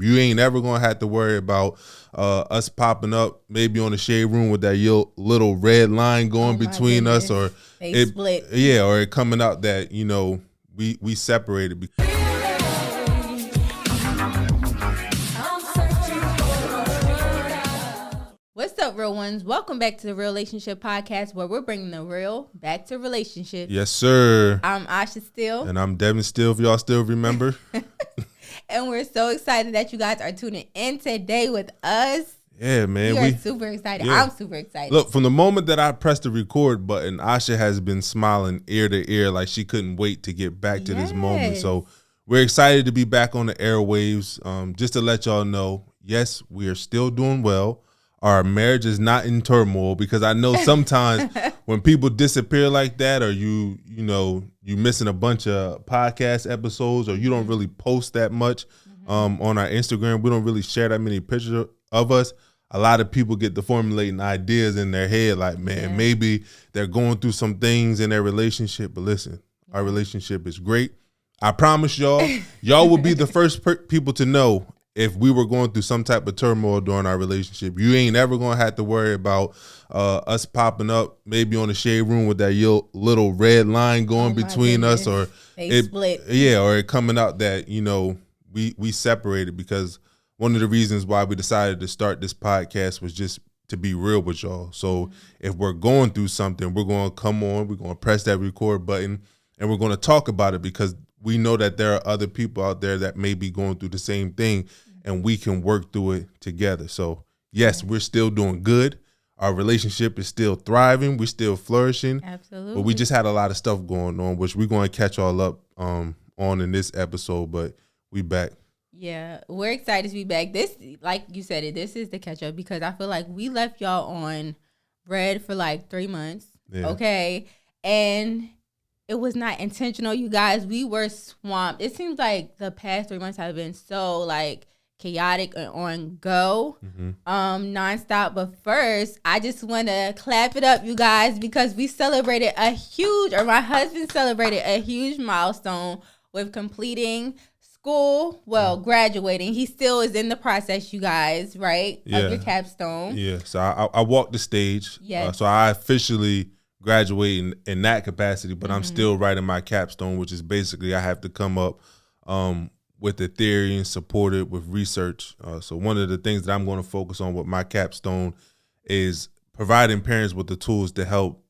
You ain't ever gonna have to worry about us popping up maybe on the shade room with that little red line going between us, or they split. Yeah, or it coming out that we separated. What's up, real ones? Welcome back to the Relationship Podcast, where we're bringing the real back to relationships. Yes, sir. I'm Asha Steele. And I'm Devin Steele, if y'all still remember. And we're so excited that you guys are tuning in today with us. Yeah, man. We are super excited. Yeah. I'm super excited. Look, from the moment that I pressed the record button, Asha has been smiling ear to ear like she couldn't wait to get back to this moment. So we're excited to be back on the airwaves. Just to let y'all know, yes, we are still doing well. Our marriage is not in turmoil, because I know sometimes when people disappear like that, or you missing a bunch of podcast episodes, or you don't really post that much on our Instagram, we don't really share that many pictures of us. A lot of people get to formulating ideas in their head like, man, maybe they're going through some things in their relationship. But listen, our relationship is great. I promise y'all will be the first people to know if we were going through some type of turmoil during our relationship. You ain't ever going to have to worry about us popping up maybe on the shade room with that little red line going between us, or they split. Yeah, or it coming out that, we separated, because one of the reasons why we decided to start this podcast was just to be real with y'all. So if we're going through something, we're going to come on, we're going to press that record button, and we're going to talk about it, because we know that there are other people out there that may be going through the same thing, and we can work through it together. So yes, we're still doing good. Our relationship is still thriving. We're still flourishing. Absolutely. But we just had a lot of stuff going on, which we're going to catch all up on in this episode, but we back. Yeah, we're excited to be back. This, like you said, this is the catch up, because I feel like we left y'all on red for like 3 months. Yeah. Okay. And it was not intentional, you guys. We were swamped. It seems like the past 3 months have been so like chaotic and on go, nonstop. But first, I just want to clap it up, you guys, because we celebrated my husband celebrated a huge milestone with completing school, graduating. He still is in the process, you guys, right? Yeah. Of your capstone. Yeah. So I walked the stage. Yes. So I officially graduated in that capacity, but I'm still writing my capstone, which is basically I have to come up with a theory and support it with research. So one of the things that I'm going to focus on with my capstone is providing parents with the tools to help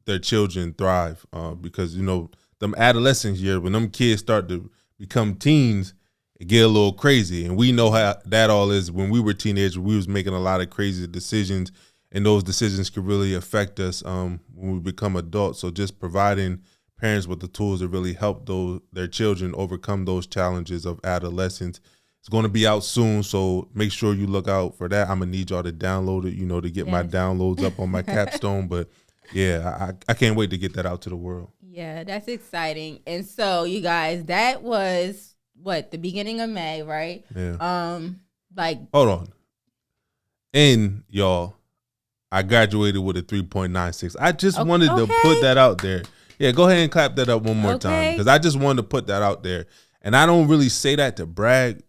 their children thrive. Because, them adolescent years, when them kids start to become teens, it get a little crazy. And we know how that all is. When we were teenagers, we was making a lot of crazy decisions, and those decisions could really affect us when we become adults. So just providing parents with the tools to really help their children overcome those challenges of adolescence. It's going to be out soon, so make sure you look out for that. I'm going to need y'all to download it, to get my downloads up on my capstone. But yeah, I can't wait to get that out to the world. Yeah, that's exciting. And so, you guys, that was the beginning of May, right? Yeah. Hold on. And y'all, I graduated with a 3.96. I just wanted to put that out there. Yeah, go ahead and clap that up one more time, because I just wanted to put that out there. And I don't really say that to brag.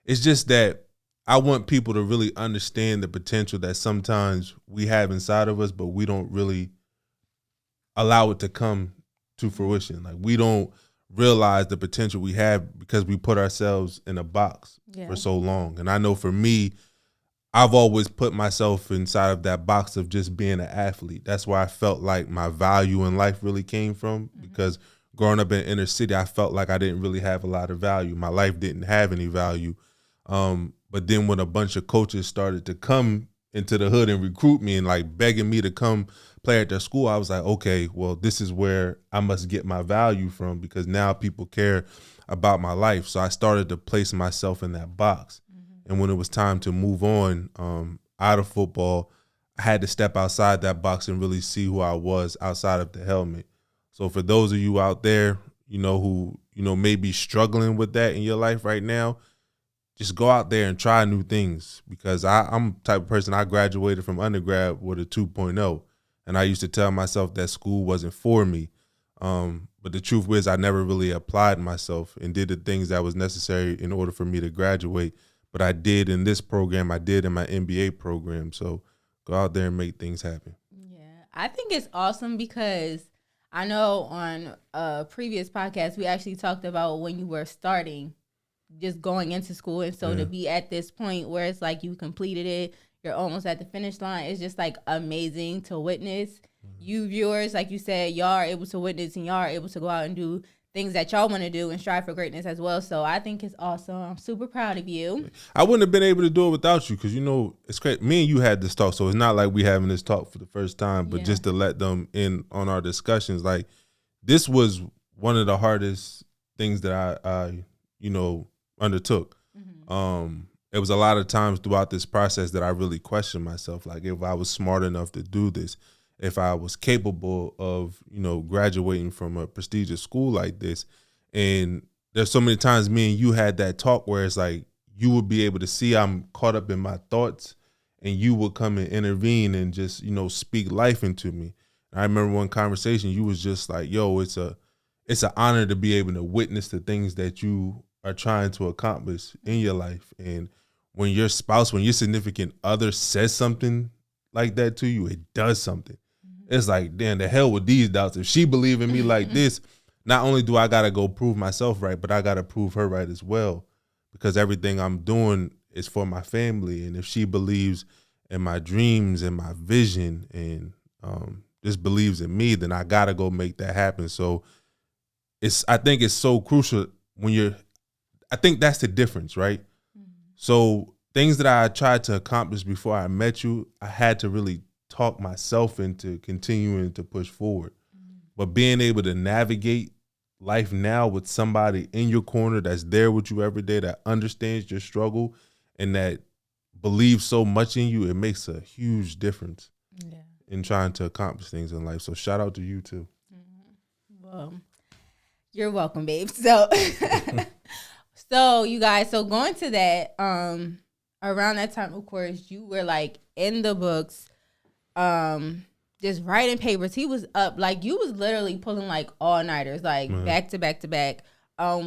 It's just that I want people to really understand the potential that sometimes we have inside of us, but we don't really allow it to come to fruition. Like, we don't realize the potential we have because we put ourselves in a box for so long. And I know for me, I've always put myself inside of that box of just being an athlete. That's where I felt like my value in life really came from, because growing up in inner city, I felt like I didn't really have a lot of value. My life didn't have any value. But then when a bunch of coaches started to come into the hood and recruit me and like begging me to come play at their school, I was like, okay, well, this is where I must get my value from, because now people care about my life. So I started to place myself in that box. And when it was time to move on out of football, I had to step outside that box and really see who I was outside of the helmet. So for those of you out there, who, may be struggling with that in your life right now, just go out there and try new things, because I'm the type of person, I graduated from undergrad with a 2.0, and I used to tell myself that school wasn't for me. But the truth is I never really applied myself and did the things that was necessary in order for me to graduate. but I did in this program. I did in my MBA program. So go out there and make things happen. Yeah, I think it's awesome because I know on a previous podcast we actually talked about when you were starting, just going into school, and so to be at this point where it's like you completed it, you're almost at the finish line. It's just like amazing to witness. You viewers, like you said, y'all are able to witness and y'all are able to go out and do things that y'all want to do and strive for greatness as well. So I think it's awesome. I'm super proud of you. I wouldn't have been able to do it without you because, you know, it's great. Me and you had this talk, so it's not like we having this talk for the first time, but just to let them in on our discussions. Like, this was one of the hardest things that I you know, undertook. It was a lot of times throughout this process that I really questioned myself, like if I was smart enough to do this, if I was capable of, you know, graduating from a prestigious school like this. And there's so many times me and you had that talk where it's like you would be able to see I'm caught up in my thoughts and you would come and intervene and just, you know, speak life into me. And I remember one conversation you was just like, yo, it's an honor to be able to witness the things that you are trying to accomplish in your life. And when your spouse, when your significant other says something like that to you, it does something. It's like, damn, the hell with these doubts. If she believe in me like this, not only do I got to go prove myself right, but I got to prove her right as well, because everything I'm doing is for my family. And if she believes in my dreams and my vision and just believes in me, then I got to go make that happen. So I think it's so crucial I think that's the difference, right? So things that I tried to accomplish before I met you, I had to really talk myself into continuing to push forward. But being able to navigate life now with somebody in your corner that's there with you every day, that understands your struggle and that believes so much in you, it makes a huge difference in trying to accomplish things in life. So shout out to you too. Well, you're welcome, babe. So so you guys, so going to that, around that time, of course, you were like in the books, just writing papers. He was up, like you was literally pulling like all-nighters, like back to back to back,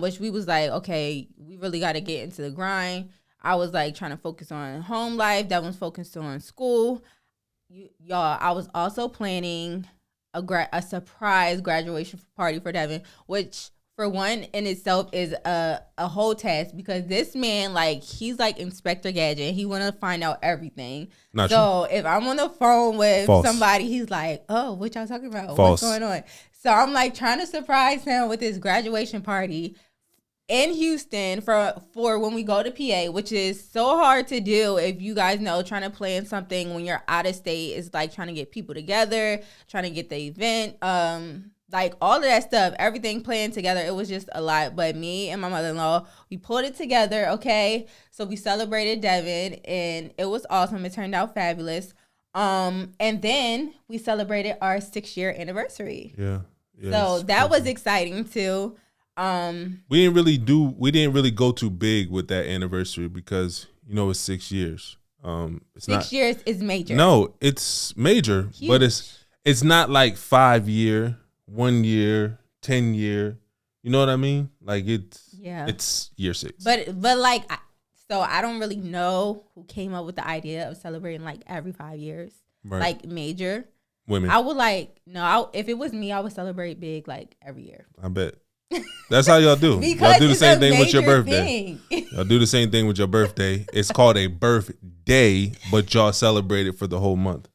which we was like, okay, we really got to get into the grind. I was like trying to focus on home life. That was focused on school. Y'all, I was also planning a surprise graduation party for Devin, which for one in itself is a whole task, because this man, like, he's like Inspector Gadget. He want to find out everything. Not so true. If I'm on the phone with somebody, he's like, oh, what y'all talking about? What's going on? So I'm like trying to surprise him with his graduation party in Houston for when we go to PA, which is so hard to do. If you guys know, trying to plan something when you're out of state is like trying to get people together, trying to get the event, like all of that stuff, everything planned together. It was just a lot. But me and my mother-in-law, we pulled it together, okay? So we celebrated Devin, and it was awesome. It turned out fabulous. And then we celebrated our 6-year anniversary. Yeah. So that was exciting too. We didn't really go too big with that anniversary because, you know, it's 6 years. It's 6 years is major. No, it's major, huge. But it's not like 5 year, 1 year, 10 year. You know what I mean? Like it's year 6. But like, so I don't really know who came up with the idea of celebrating like every 5 years, like major. Women. I would if it was me, I would celebrate big like every year. I bet. That's how y'all do. Y'all do the same thing with your birthday. Y'all do the same thing with your birthday. It's called a birthday, but y'all celebrate it for the whole month.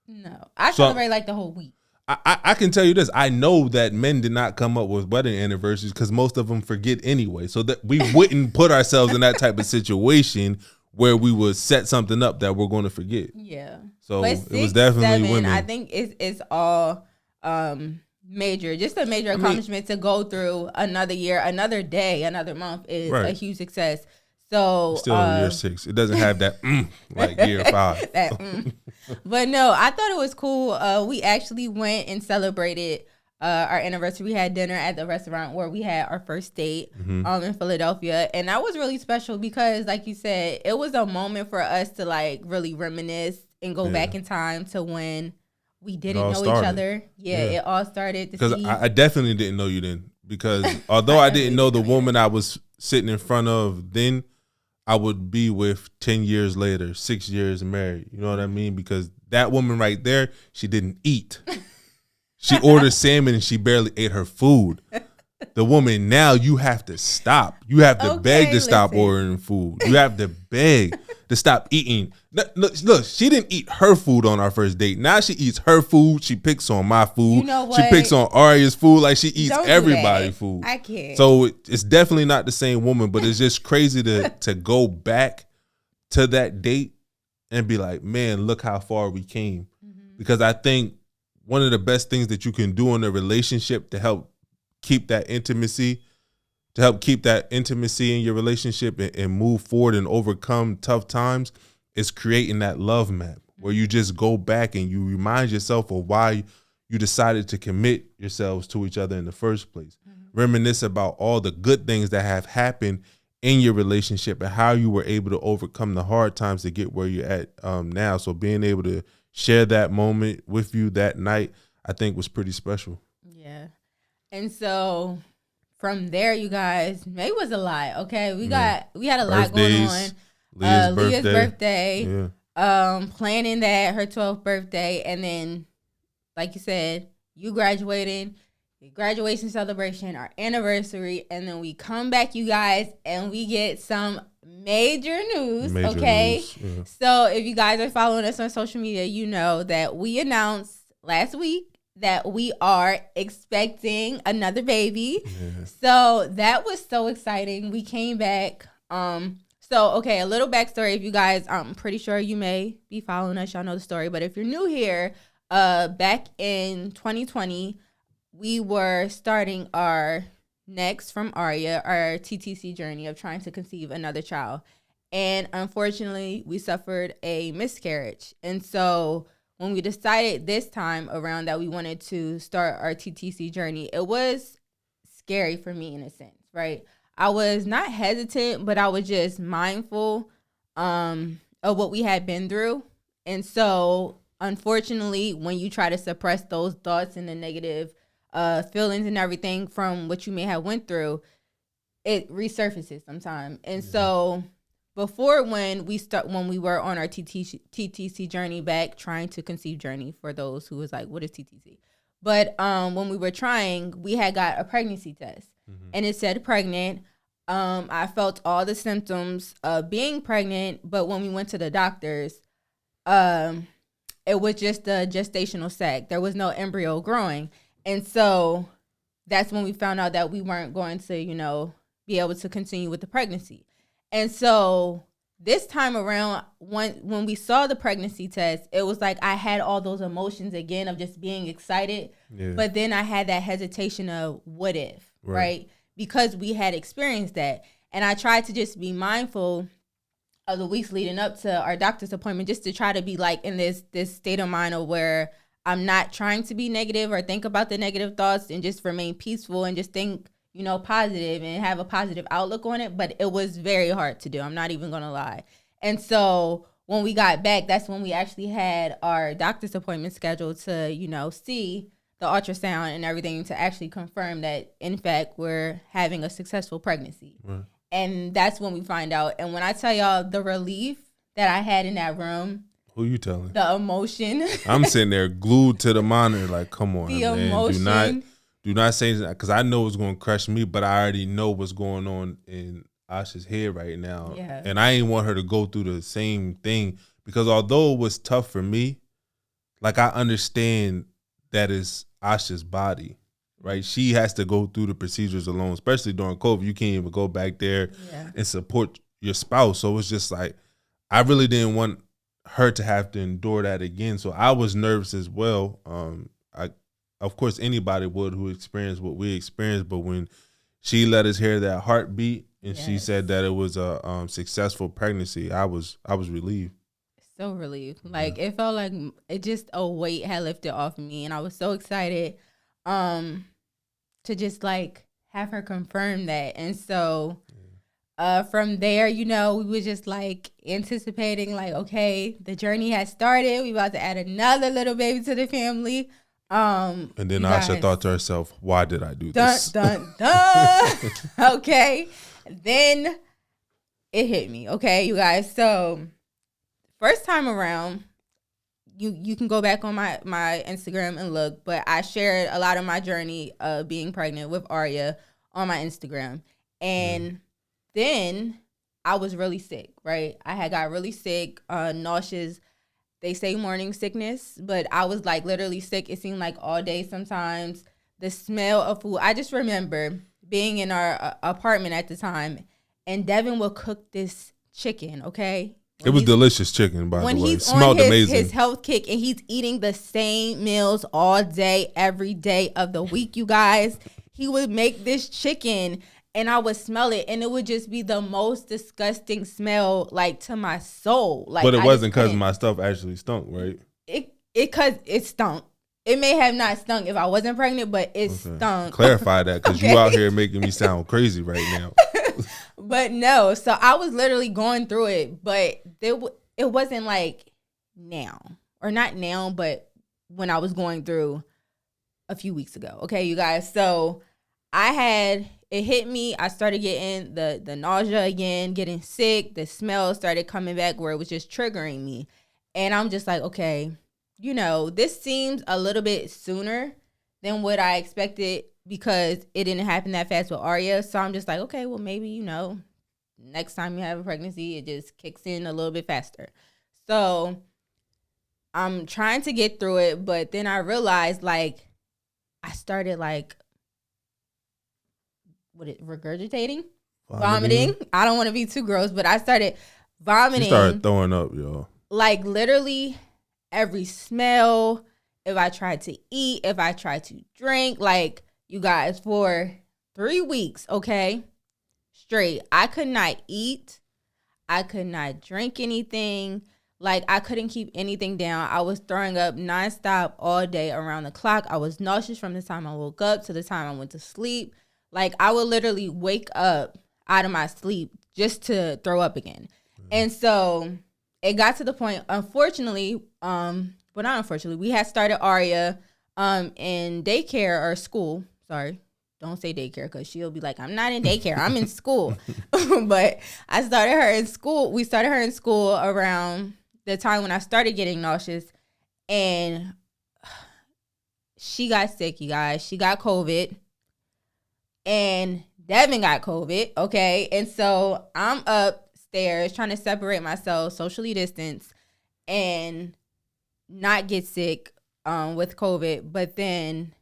No, I celebrate like the whole week. I can tell you this. I know that men did not come up with wedding anniversaries because most of them forget anyway. So that we wouldn't put ourselves in that type of situation where we would set something up that we're going to forget. Yeah. So it was definitely women. I think it's all major, just a major accomplishment to go through another year, another day, another month is a huge success. So still year 6. It doesn't have that like year 5. But no, I thought it was cool. We actually went and celebrated our anniversary. We had dinner at the restaurant where we had our first date in Philadelphia, and that was really special because, like you said, it was a moment for us to like really reminisce and go back in time to when we didn't know each other. It all started. Because I definitely didn't know you then. Because although I didn't know the woman I was sitting in front of then, I would be with 10 years later, 6 years married. You know what I mean? Because that woman right there, she didn't eat. She ordered salmon and she barely ate her food. The woman now, you have to stop. You have to beg to stop ordering food. You have to beg to stop eating. Look, she didn't eat her food on our first date. Now she eats her food. She picks on my food. You know what? She picks on Arya's food. Like, she eats everybody's food. I can't. So it's definitely not the same woman, but it's just crazy to go back to that date and be like, man, look how far we came. Mm-hmm. Because I think one of the best things that you can do in a relationship to help keep that intimacy in your relationship and move forward and overcome tough times is creating that love map where you just go back and you remind yourself of why you decided to commit yourselves to each other in the first place. Mm-hmm. Reminisce about all the good things that have happened in your relationship and how you were able to overcome the hard times to get where you're at now. So being able to share that moment with you that night, I think was pretty special. Yeah. And so from there, you guys, May was a lot. Okay. We had a lot going on. Leah's birthday. Yeah. Planning that, her 12th birthday. And then, like you said, you graduating, the graduation celebration, our anniversary. And then we come back, you guys, and we get some major news. Okay. Yeah. So if you guys are following us on social media, you know that we announced last week that we are expecting another baby. Yeah. So that was so exciting. We came back. A little backstory. If you guys, I'm pretty sure you may be following us. Y'all know the story. But if you're new here, back in 2020, we were starting our next from Arya, our TTC journey of trying to conceive another child. And unfortunately, we suffered a miscarriage. And so when we decided this time around that we wanted to start our TTC journey, it was scary for me in a sense, right? I was not hesitant, but I was just mindful of what we had been through. And so, unfortunately, when you try to suppress those thoughts and the negative feelings and everything from what you may have went through, it resurfaces sometimes. And so before when we were on our TTC journey back, trying to conceive journey for those who was like, what is TTC? But when we were trying, we had got a pregnancy test and it said pregnant. I felt all the symptoms of being pregnant, but when we went to the doctors, it was just a gestational sac. There was no embryo growing. And so that's when we found out that we weren't going to, be able to continue with the pregnancy. And so this time around, when we saw the pregnancy test, it was like I had all those emotions again of just being excited. Yeah. But then I had that hesitation of what if, right? Because we had experienced that. And I tried to just be mindful of the weeks leading up to our doctor's appointment, just to try to be like in this state of mind of where I'm not trying to be negative or think about the negative thoughts and just remain peaceful and just think, positive and have a positive outlook on it. But it was very hard to do. I'm not even going to lie. And so when we got back, that's when we actually had our doctor's appointment scheduled to, see the ultrasound and everything to actually confirm that, in fact, we're having a successful pregnancy. Right. And that's when we find out. And when I tell y'all the relief that I had in that room. Who you telling? The emotion. I'm sitting there glued to the monitor like, come on, the man. Emotion. Do not say that, because I know it's going to crush me, but I already know what's going on in Asha's head right now. Yeah. And I ain't want her to go through the same thing, because although it was tough for me, like, I understand that is Asha's body, right? She has to go through the procedures alone, especially during COVID. You can't even go back there and support your spouse. So it's just like, I really didn't want her to have to endure that again. So I was nervous as well. Of course, anybody would who experienced what we experienced, but when she let us hear that heartbeat and she said that it was a successful pregnancy, I was relieved. So relieved. Like, it felt like it just a weight had lifted off of me, and I was so excited to just like have her confirm that. And so from there, we were just like anticipating, like, okay, the journey has started. We about to add another little baby to the family. And then Asha thought to herself, why did I do this? Dun, dun. Okay. Then it hit me. Okay, you guys. So first time around, you can go back on my Instagram and look, but I shared a lot of my journey of being pregnant with Arya on my Instagram. And then I was really sick, right? I had got really sick, nauseous. They say morning sickness, but I was like literally sick. It seemed like all day sometimes. The smell of food. I just remember being in our apartment at the time, and Devin would cook this chicken, okay? It was delicious chicken, by the way. When he's smelled on amazing. His health kick and he's eating the same meals all day, every day of the week, you guys, he would make this chicken and I would smell it and it would just be the most disgusting smell, like, to my soul. Like, but it wasn't because my stuff actually stunk, right? Because it stunk. It may have not stunk if I wasn't pregnant, but it stunk. Clarify that, because you out here making me sound crazy right now. But no, so I was literally going through it, but it wasn't like now, or not now, but when I was going through a few weeks ago. Okay, you guys. So it hit me. I started getting the nausea again, getting sick. The smell started coming back where it was just triggering me. And I'm just like, okay, this seems a little bit sooner than what I expected, because it didn't happen that fast with Arya. So I'm just like, okay, well, maybe, next time you have a pregnancy, it just kicks in a little bit faster. So I'm trying to get through it, but then I realized, like, I started, like, regurgitating? Vomiting. I don't want to be too gross, but I started vomiting. You started throwing up, y'all. Like, literally every smell, if I tried to eat, if I tried to drink, like, you guys, for 3 weeks, okay, straight, I could not eat. I could not drink anything. Like, I couldn't keep anything down. I was throwing up nonstop all day around the clock. I was nauseous from the time I woke up to the time I went to sleep. Like, I would literally wake up out of my sleep just to throw up again. And so it got to the point, unfortunately, but not unfortunately, we had started Arya in daycare or school. Sorry, don't say daycare, because she'll be like, I'm not in daycare, I'm in school. But I started her in school. We started her in school around the time when I started getting nauseous, and she got sick, you guys. She got COVID, and Devin got COVID, okay? And so I'm upstairs trying to separate myself, socially distance, and not get sick with COVID. But then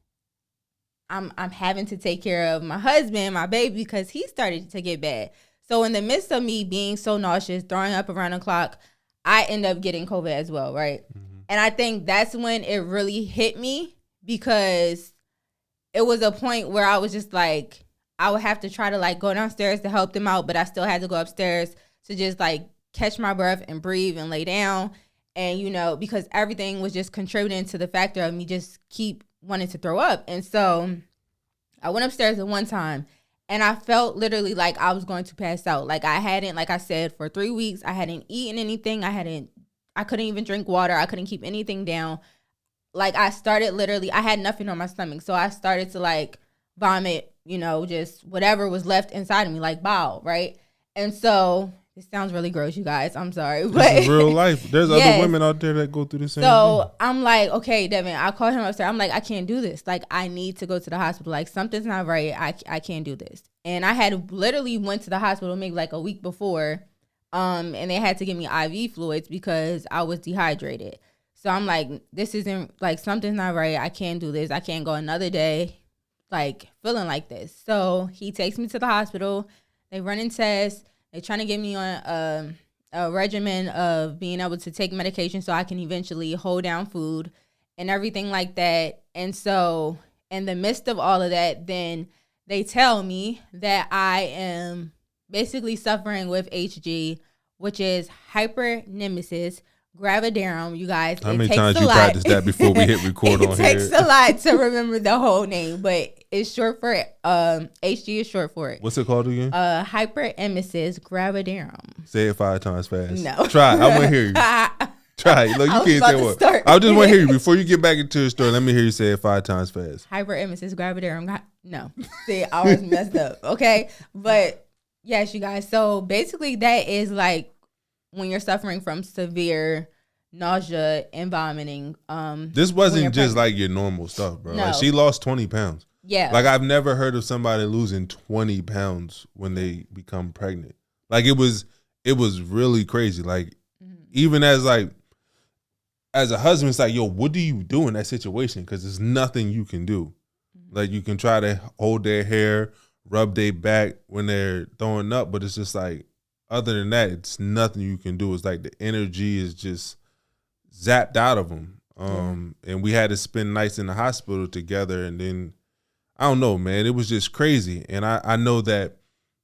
I'm having to take care of my husband, my baby, because he started to get bad. So in the midst of me being so nauseous, throwing up around the clock, I end up getting COVID as well, right? Mm-hmm. And I think that's when it really hit me, because it was a point where I was just like, I would have to try to, like, go downstairs to help them out, but I still had to go upstairs to just, like, catch my breath and breathe and lay down. And, because everything was just contributing to the factor of me just keep wanting to throw up. And so I went upstairs at one time, and I felt literally like I was going to pass out. Like, I hadn't, like I said, for 3 weeks, I hadn't eaten anything. I couldn't even drink water. I couldn't keep anything down. Like, I had nothing on my stomach. So I started to, like, vomit, just whatever was left inside of me, like bowel, right? And so it sounds really gross, you guys. I'm sorry. But this is real life. There's other women out there that go through the same thing. So I'm like, okay, Devin, I called him upstairs. I'm like, I can't do this. Like, I need to go to the hospital. Like, something's not right. I can't do this. And I had literally went to the hospital maybe like a week before, and they had to give me IV fluids because I was dehydrated. So I'm like, this isn't, like, something's not right. I can't do this. I can't go another day, like, feeling like this. So he takes me to the hospital. They running tests. They're trying to get me on a regimen of being able to take medication so I can eventually hold down food and everything like that. And so in the midst of all of that, then they tell me that I am basically suffering with HG, which is hyperemesis gravidarum, you guys. How many times you practiced that before we hit record on here? It takes a lot to remember the whole name, but it's short for it. HG is short for it. What's it called again? Hyperemesis gravidarum. Say it 5 times fast. No. Try it. I want to hear you. Try it. Look, you can't say what. I just want to hear you. Before you get back into the story, let me hear you say it 5 times fast. Hyperemesis gravidarum. No. See, I was messed up. Okay. But Yes, you guys. So basically that is like when you're suffering from severe nausea and vomiting. This wasn't just like your normal stuff, bro. No. Like she lost 20 pounds. Yeah. Like I've never heard of somebody losing 20 pounds when they become pregnant. Like it was really crazy. Like even as a husband, it's like, yo, what do you do in that situation? Because there's nothing you can do. Like you can try to hold their hair, rub their back when they're throwing up, but it's just like, other than that, it's nothing you can do. It's like the energy is just zapped out of them. And we had to spend nights in the hospital together. And then, I don't know, man, it was just crazy. And I know that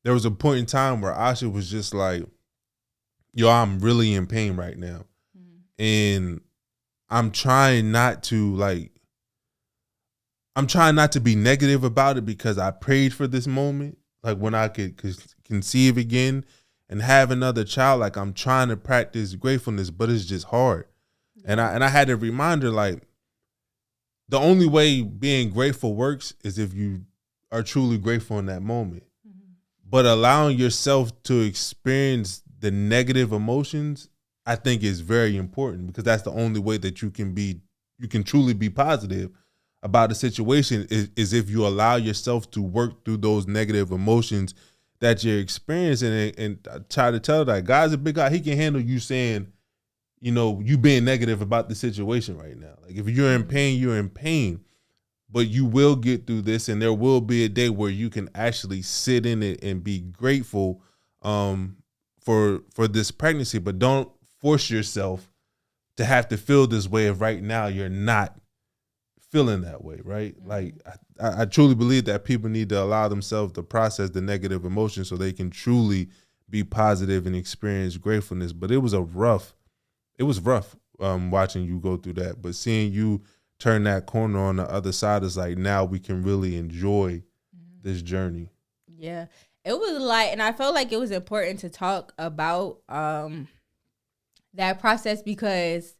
there was a point in time where Asha was just like, yo, I'm really in pain right now. And I'm trying not to be negative about it because I prayed for this moment. Like when I could conceive again and have another child, like I'm trying to practice gratefulness, but it's just hard. And I had to remind her, like, the only way being grateful works is if you are truly grateful in that moment. But allowing yourself to experience the negative emotions, I think is very important, because that's the only way that you can truly be positive about the situation is if you allow yourself to work through those negative emotions that you're experiencing, and try to tell that God's a big God. He can handle you saying, you know, you being negative about the situation right now. Like if you're in pain, you're in pain, but you will get through this, and there will be a day where you can actually sit in it and be grateful for this pregnancy. But don't force yourself to have to feel this way if right now you're not feeling that way, right? Like I truly believe that people need to allow themselves to process the negative emotions so they can truly be positive and experience gratefulness. But it was rough watching you go through that. But seeing you turn that corner on the other side is like, now we can really enjoy this journey. Yeah, it was like, and I felt like it was important to talk about that process, because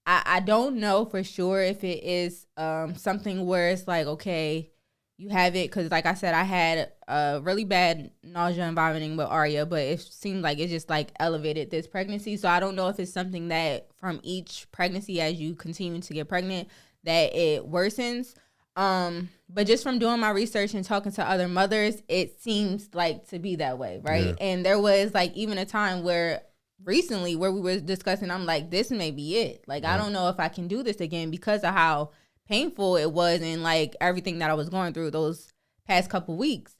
I don't know for sure if it is something where it's like, okay, you have it, because like I said, I had a really bad nausea and vomiting with Arya, but it seemed like it just like elevated this pregnancy. So I don't know if it's something that from each pregnancy as you continue to get pregnant that it worsens. But just from doing my research and talking to other mothers, it seems like to be that way, right? Yeah. And there was like even a time where recently where we were discussing, I'm like, this may be it. Like, I don't know if I can do this again because of how painful it was and like everything that I was going through those past couple weeks.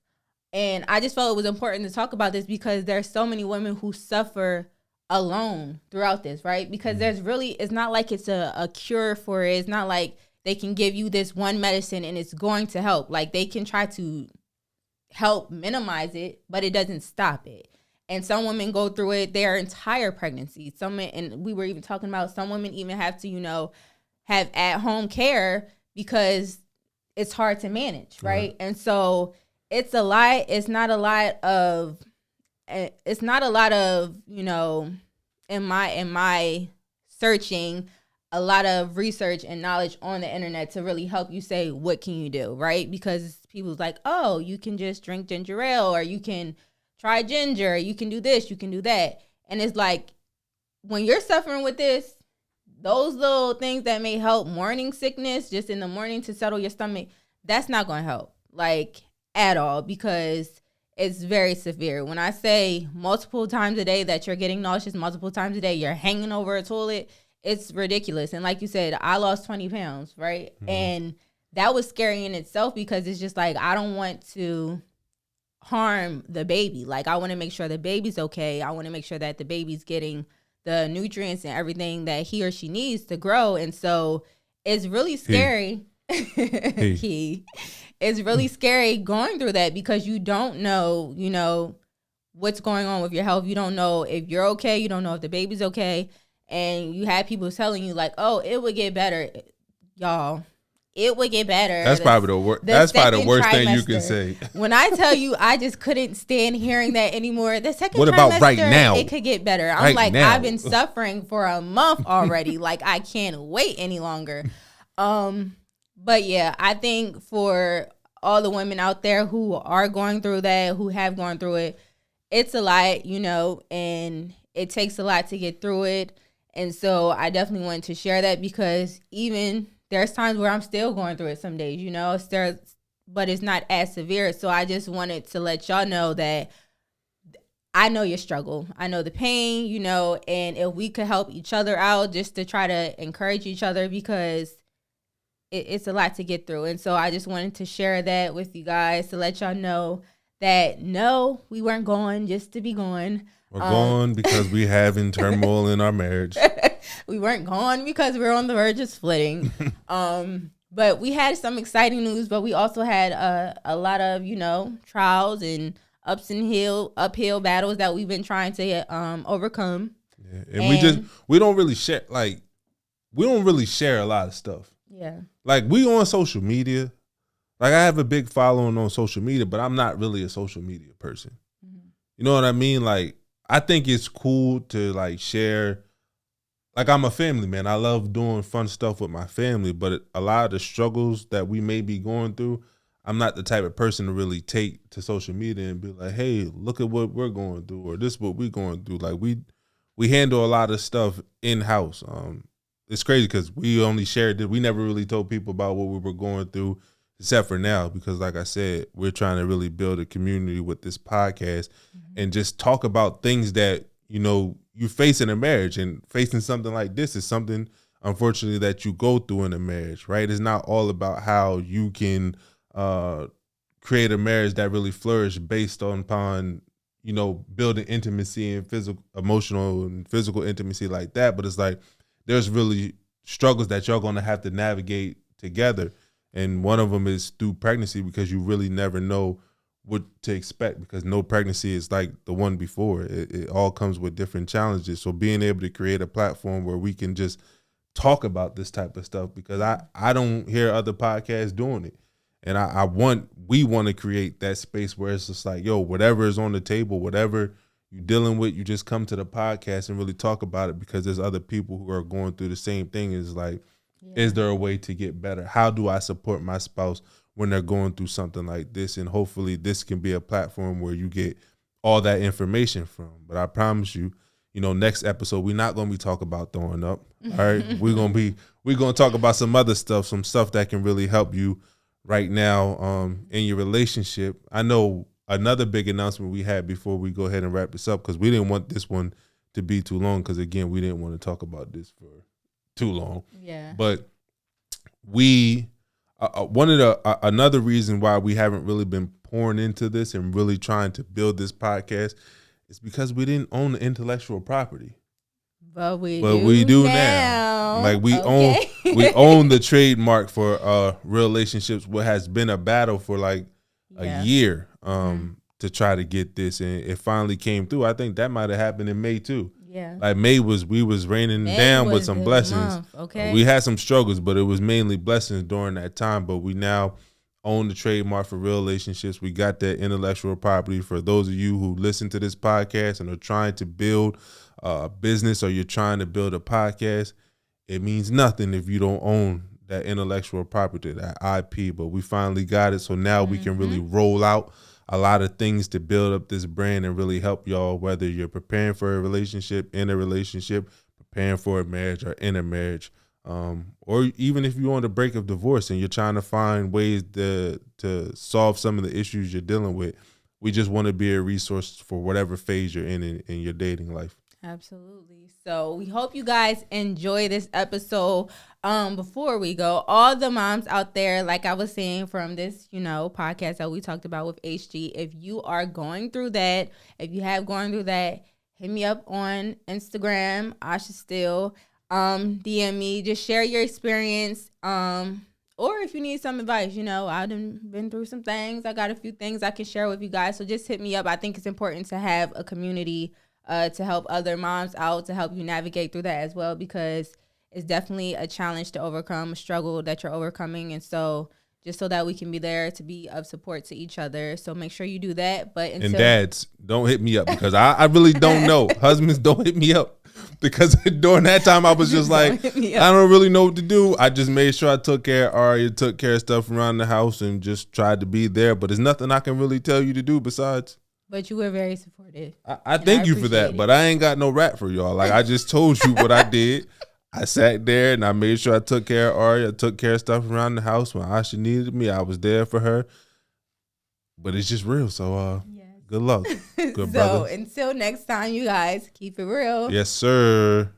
And I just felt it was important to talk about this because there's so many women who suffer alone throughout this, right? Because it's not like it's a cure for it. It's not like they can give you this one medicine and it's going to help. Like they can try to help minimize it, but it doesn't stop it. And some women go through it their entire pregnancy. And we were even talking about some women even have to, have at-home care because it's hard to manage, right? And so it's a lot. It's not a lot of, in my searching, a lot of research and knowledge on the internet to really help you say, what can you do, right? Because people's like, oh, you can just drink ginger ale, or you can try ginger, you can do this, you can do that. And it's like, when you're suffering with this, those little things that may help morning sickness, just in the morning to settle your stomach, that's not going to help, like, at all, because it's very severe. When I say multiple times a day that you're getting nauseous, multiple times a day you're hanging over a toilet, it's ridiculous. And like you said, I lost 20 pounds, right? And that was scary in itself because it's just like, I don't want to harm the baby. Like, I want to make sure the baby's okay. I want to make sure that the baby's getting the nutrients and everything that he or she needs to grow. And so it's really scary. It's really scary going through that because you don't know, what's going on with your health. You don't know if you're okay. You don't know if the baby's okay. And you have people telling you like, oh, it would get better. Y'all, it would get better. That's probably the worst. That's probably the worst thing you can say. When I tell you, I just couldn't stand hearing that anymore. The second what trimester, about right now? It could get better. I'm like, I've been suffering for a month already. Like, I can't wait any longer. But yeah, I think for all the women out there who are going through that, who have gone through it, it's a lot, and it takes a lot to get through it. And so I definitely wanted to share that because even there's times where I'm still going through it some days, but it's not as severe. So I just wanted to let y'all know that I know your struggle. I know the pain, and if we could help each other out just to try to encourage each other because it's a lot to get through. And so I just wanted to share that with you guys to let y'all know that no, we weren't going just to be going. We're gone because we having turmoil in our marriage. We weren't gone because we're on the verge of splitting. But we had some exciting news, but we also had a lot of, trials and uphill battles that we've been trying to overcome. Yeah. And we don't really share a lot of stuff. Yeah. Like we on social media. Like I have a big following on social media, but I'm not really a social media person. Mm-hmm. You know what I mean? Like I think it's cool to like share. Like I'm a family man. I love doing fun stuff with my family, but a lot of the struggles that we may be going through, I'm not the type of person to really take to social media and be like, hey, look at what we're going through or this is what we're going through. Like we handle a lot of stuff in-house. It's crazy because we only shared it. We never really told people about what we were going through except for now because like I said, we're trying to really build a community with this podcast and just talk about things that, you face in a marriage, and facing something like this is something, unfortunately, that you go through in a marriage, right? It's not all about how you can create a marriage that really flourish based upon, building intimacy and emotional and physical intimacy like that. But it's like, there's really struggles that you're going to have to navigate together. And one of them is through pregnancy because you really never know what to expect because no pregnancy is like the one before. It all comes with different challenges. So being able to create a platform where we can just talk about this type of stuff because I don't hear other podcasts doing it. And we want to create that space where it's just like, yo, whatever is on the table, whatever you're dealing with, you just come to the podcast and really talk about it because there's other people who are going through the same thing. Is like, is there a way to get better? How do I support my spouse when they're going through something like this? And hopefully this can be a platform where you get all that information from. But I promise you, next episode, we're not going to be talking about throwing up. All right. we're going to talk about some other stuff, some stuff that can really help you right now in your relationship. I know another big announcement we had before we go ahead and wrap this up, because we didn't want this one to be too long, because again, we didn't want to talk about this for too long. Yeah. But we another reason why we haven't really been pouring into this and really trying to build this podcast is because we didn't own the intellectual property. But we do now. Like we own the trademark for relationships, what has been a battle for like a year to try to get this, and it finally came through. I think that might have happened in May too. Yeah. Like we was raining down with some blessings. Okay. We had some struggles, but it was mainly blessings during that time. But we now own the trademark for real relationships. We got that intellectual property. For those of you who listen to this podcast and are trying to build a business, or you're trying to build a podcast, it means nothing if you don't own that intellectual property, that IP. But we finally got it. So now we can really roll out a lot of things to build up this brand and really help y'all, whether you're preparing for a relationship, in a relationship, preparing for a marriage, or in a marriage, or even if you're on the brink of divorce and you're trying to find ways to solve some of the issues you're dealing with. We just want to be a resource for whatever phase you're in your dating life. Absolutely. So we hope you guys enjoy this episode. Before we go, all the moms out there, like I was saying from this, podcast that we talked about with HG, if you are going through that, if you have gone through that, hit me up on Instagram, Asha Still, DM me, just share your experience. Or if you need some advice, I've been through some things. I got a few things I can share with you guys. So just hit me up. I think it's important to have a community to help other moms out, to help you navigate through that as well, because it's definitely a challenge to overcome, a struggle that you're overcoming. And so just so that we can be there to be of support to each other. So make sure you do that. And dads, don't hit me up, because I really don't know. Husbands, don't hit me up, because during that time I was just like, I don't really know what to do. I just made sure I took care of Aria, took care of stuff around the house, and just tried to be there. But there's nothing I can really tell you to do besides But you were very supportive. I thank you for that, but I ain't got no rap for y'all. Like, I just told you what I did. I sat there and I made sure I took care of Ari. I took care of stuff around the house when Asha needed me. I was there for her. But it's just real. So good luck. Good brother. So until next time, you guys, keep it real. Yes, sir.